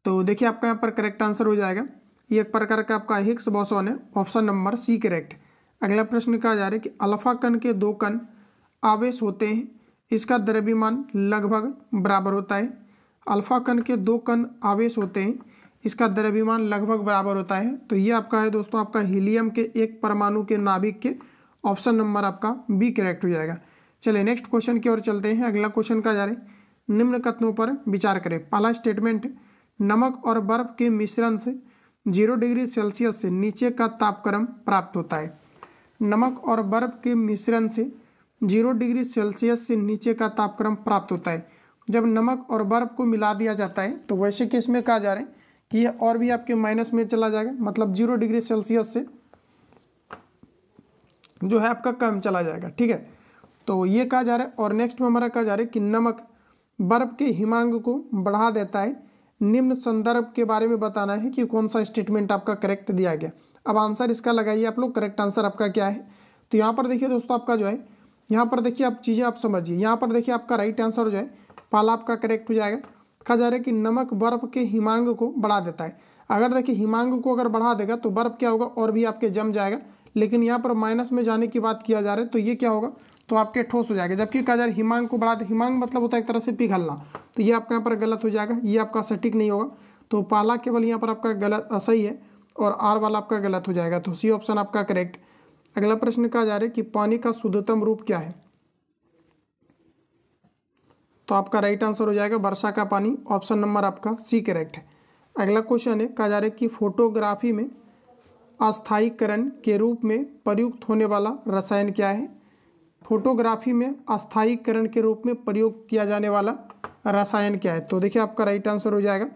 तो देखिए आपका यहाँ पर करेक्ट आंसर हो जाएगा ये एक प्रकार का आपका हिग्स बोसॉन है, ऑप्शन नंबर सी करेक्ट। अगला प्रश्न कहा जा रहा है कि अल्फा कण के दो कण आवेश होते हैं, इसका द्रव्यमान लगभग बराबर होता है। अल्फा कण के दो कण आवेश होते हैं, इसका द्रव्यमान लगभग बराबर होता है। तो ये आपका है दोस्तों आपका हीलियम के एक परमाणु के नाभिक के, ऑप्शन नंबर आपका बी करेक्ट हो जाएगा। चलिए नेक्स्ट क्वेश्चन की ओर चलते हैं। अगला क्वेश्चन कहा जा रहा है निम्न कथनों पर विचार करें। पहला स्टेटमेंट है नमक और बर्फ के मिश्रण से 0 डिग्री सेल्सियस से नीचे का तापक्रम प्राप्त होता है। नमक और बर्फ के मिश्रण से 0 डिग्री सेल्सियस से नीचे का तापक्रम प्राप्त होता है। जब नमक और बर्फ को मिला दिया जाता है तो वैसे केस में कहा जा रहा है कि ये और भी आपके माइनस में चला जाएगा, मतलब 0 डिग्री सेल्सियस से जो है आपका कम चला जाएगा। ठीक है, तो ये कहा जा रहा है। और नेक्स्ट में हमारा कहा जा रहा है कि नमक बर्फ के हिमांक को बढ़ा देता है। निम्न संदर्भ के बारे में बताना है कि कौन सा स्टेटमेंट आपका करेक्ट दिया गया। अब आंसर इसका लगाइए आप लोग, करेक्ट आंसर आपका क्या है। तो यहाँ पर देखिए दोस्तों आपका जो है यहाँ पर देखिए आप चीज़ें आप समझिए। यहाँ पर देखिए आपका राइट आंसर जो है पहला आपका करेक्ट हो जाएगा। कहा जा रहा है कि नमक बर्फ के हिमांक को बढ़ा देता है। अगर देखिए हिमांक को अगर बढ़ा देगा तो बर्फ क्या होगा और भी आपके जम जाएगा, लेकिन यहाँ पर माइनस में जाने की बात किया जा रहा है तो ये क्या होगा तो आपके ठोस हो जाएगा। जबकि कहा जा रहा है हिमांक को बढ़ा दे, हिमांक मतलब होता है एक तरह से पिघलना, तो ये आपका यहाँ पर गलत हो जाएगा, ये आपका सटीक नहीं होगा। तो पहला केवल यहाँ पर आपका गलत सही है और आर वाला आपका गलत हो जाएगा, तो सी ऑप्शन आपका करेक्ट। अगला प्रश्न कहा जा रहा है कि पानी का शुद्धतम रूप क्या है? तो आपका राइट आंसर हो जाएगा वर्षा का पानी, ऑप्शन नंबर आपका सी करेक्ट है। अगला क्वेश्चन है कहा जा रहा है कि फोटोग्राफी में अस्थायीकरण के रूप में प्रयुक्त होने वाला रसायन क्या है? फोटोग्राफी में अस्थायीकरण के रूप में प्रयोग किया जाने वाला रसायन क्या है? तो देखिए आपका राइट आंसर हो जाएगा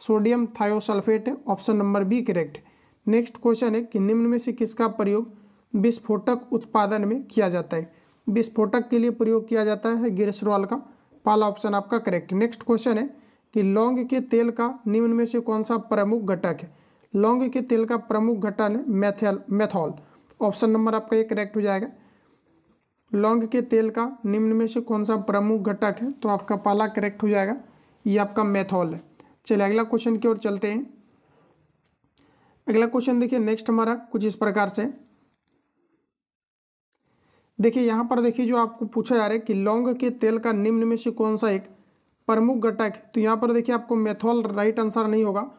सोडियम थायोसल्फेट है, option number B correct. Next question है कि निम्न में से किसका प्रयोग विस्फोटक उत्पादन में किया जाता है? विस्फोटक के लिए प्रयोग किया जाता है ग्लिसरॉल का, पहला ऑप्शन आपका करेक्ट। नेक्स्ट क्वेश्चन है कि लौंग के तेल का निम्न में से कौन सा प्रमुख घटक है? लौंग के तेल का प्रमुख घटक है मेथॉल, ऑप्शन नंबर आपका ये करेक्ट हो जाएगा। लौंग के तेल का निम्न में से कौन सा प्रमुख घटक है? तो आपका पहला करेक्ट हो जाएगा, ये आपका मेथॉल है। चलिए अगला क्वेश्चन की ओर चलते हैं। अगला क्वेश्चन देखिए नेक्स्ट हमारा कुछ इस प्रकार से, देखिए यहाँ पर देखिए जो आपको पूछा जा रहा है कि लौंग के तेल का निम्न में से कौन सा एक प्रमुख घटक है? तो यहाँ पर देखिए आपको मेथॉल राइट आंसर नहीं होगा,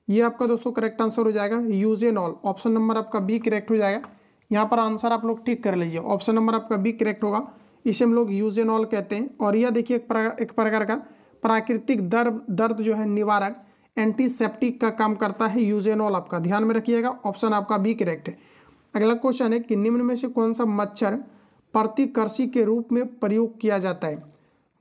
ये आपका दोस्तों करेक्ट आंसर हो जाएगा यूजेनॉल, ऑप्शन नंबर आपका बी करेक्ट हो जाएगा। यहाँ पर आंसर आप लोग ठीक कर लीजिए, ऑप्शन नंबर आपका बी करेक्ट होगा, इसे हम लोग यूजेनॉल कहते हैं। और यह देखिए एक प्रकार का प्राकृतिक दर्द जो है निवारक एंटीसेप्टिक का काम करता है यूजेनॉल, आपका ध्यान में रखिएगा, ऑप्शन आपका बी करेक्ट है। अगला क्वेश्चन है कि निम्न में से कौन सा मच्छर प्रतिकर्षी के रूप में प्रयोग किया जाता है?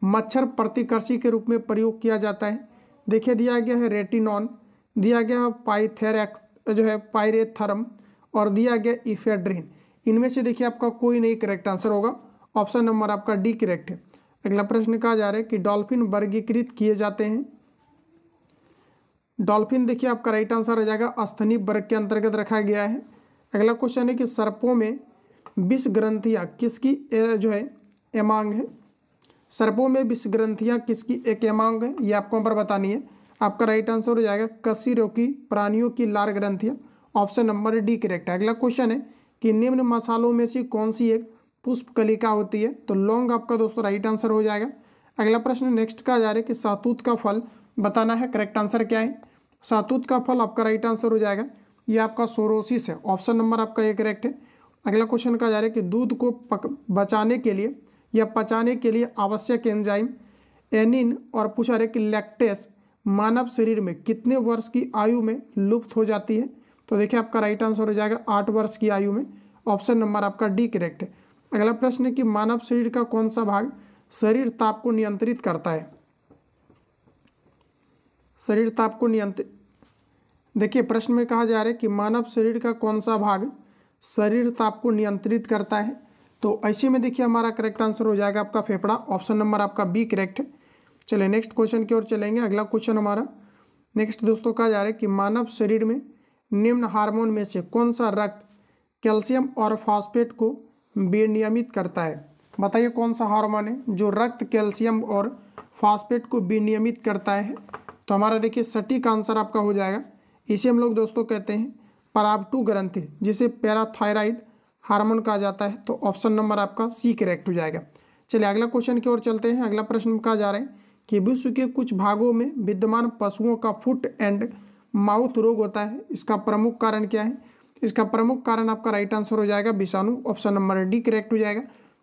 मच्छर प्रतिकर्षी के रूप में प्रयोग किया जाता है, देखिए दिया गया है रेटिनॉन, दिया गया है पाइथेरैक्स जो है पायरेथर्म, और दिया गया इफेड्रिन। इनमें से देखिए आपका कोई नहीं करेक्ट आंसर होगा, ऑप्शन नंबर आपका डी करेक्ट है। अगला प्रश्न कहा जा रहा है कि डॉल्फिन वर्गीकृत किए जाते हैं। डॉल्फिन देखिए आपका राइट आंसर हो जाएगा अस्थनीय वर्ग के अंतर्गत रखा गया है। अगला क्वेश्चन है कि सर्पों में विष ग्रंथियाँ किसकी जो है एमांग है? सर्पों में विष ग्रंथियाँ किसकी एक एमांग है, ये आपको पर बतानी है। आपका राइट आंसर हो जाएगा कशेरुकी प्राणियों की लार ग्रंथियाँ, ऑप्शन नंबर डी करेक्ट है। अगला क्वेश्चन है कि निम्न मसालों में से कौन सी एक पुष्पकलिका होती है। तो लौंग आपका दोस्तों राइट आंसर हो जाएगा। अगला प्रश्न नेक्स्ट का जा रहा है कि सहतूत का फल बताना है। करेक्ट आंसर क्या है? सहतूत का फल आपका राइट आंसर हो जाएगा, ये आपका सोरोसिस है। ऑप्शन नंबर आपका ये करेक्ट है। अगला क्वेश्चन का जा रहा है कि दूध को बचाने के लिए या पचाने के लिए आवश्यक एंजाइम एनिन और पूछा रहे कि लैक्टेस मानव शरीर में कितने वर्ष की आयु में लुप्त हो जाती है? तो देखिए आपका राइट आंसर हो जाएगा 8 वर्ष की आयु में। ऑप्शन नंबर आपका डी करेक्ट है। अगला प्रश्न है कि मानव शरीर का कौन सा भाग शरीर ताप को नियंत्रित करता है? शरीर ताप को नियंत्रित, देखिए प्रश्न में कहा जा रहा है कि मानव शरीर का कौन सा भाग शरीर ताप को नियंत्रित करता है? तो ऐसे में देखिए हमारा करेक्ट आंसर हो जाएगा आपका फेफड़ा। ऑप्शन नंबर आपका बी करेक्ट है। चलिए नेक्स्ट क्वेश्चन की ओर चलेंगे। अगला क्वेश्चन हमारा नेक्स्ट दोस्तों कहा जा रहा है कि मानव शरीर में निम्न हार्मोन में से कौन सा रक्त कैल्शियम और फॉस्फेट को विनियमित करता है? बताइए कौन सा हार्मोन है जो रक्त कैल्शियम और फॉस्फेट को विनियमित करता है? तो हमारा देखिए सटीक आंसर आपका हो जाएगा, इसे हम लोग दोस्तों कहते हैं पराबटू ग्रंथि, जिसे पैराथायराइड हार्मोन कहा जाता है। तो ऑप्शन नंबर आपका सी करेक्ट हो जाएगा। चलिए अगला क्वेश्चन की ओर चलते हैं। अगला प्रश्न कहा जा रहा है कि विश्व के कुछ भागों में विद्यमान पशुओं का फुट एंड माउथ रोग होता है, इसका प्रमुख कारण क्या है? इसका प्रमुख कारण आपका राइट आंसर हो जाएगा विषाणु। ऑप्शन नंबर डी करेक्ट हो जाएगा।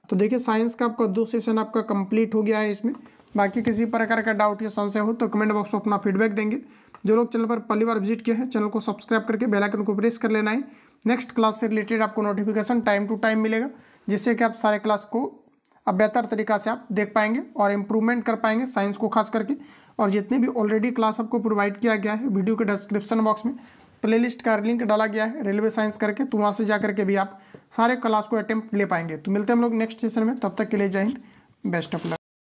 तो देखिए साइंस का आपका 2 सेशन आपका कंप्लीट हो गया है इसमें। बाकी किसी प्रकार का डाउट या संशय हो तो कमेंट बॉक्स में अपना फीडबैक देंगे। जो लोग चैनल पर पहली बार विजिट किए हैं चैनल को सब्सक्राइब करके बेल आइकन को प्रेस कर लेना है। नेक्स्ट क्लास से रिलेटेड आपको नोटिफिकेशन टाइम टू टाइम मिलेगा, जिससे कि आप सारे क्लास को अब बेहतर तरीका से आप देख पाएंगे और इम्प्रूवमेंट कर पाएंगे साइंस को खास करके। और जितने भी ऑलरेडी क्लास आपको प्रोवाइड किया गया है वीडियो के डिस्क्रिप्शन बॉक्स में प्लेलिस्ट का लिंक डाला गया है रेलवे साइंस करके, तो वहाँ से जा करके भी आप सारे क्लास को अटेम्प्ट ले पाएंगे। तो मिलते हैं हम लोग नेक्स्ट सेशन में, तब तक के लिए जय हिंद, बेस्ट ऑफ लक।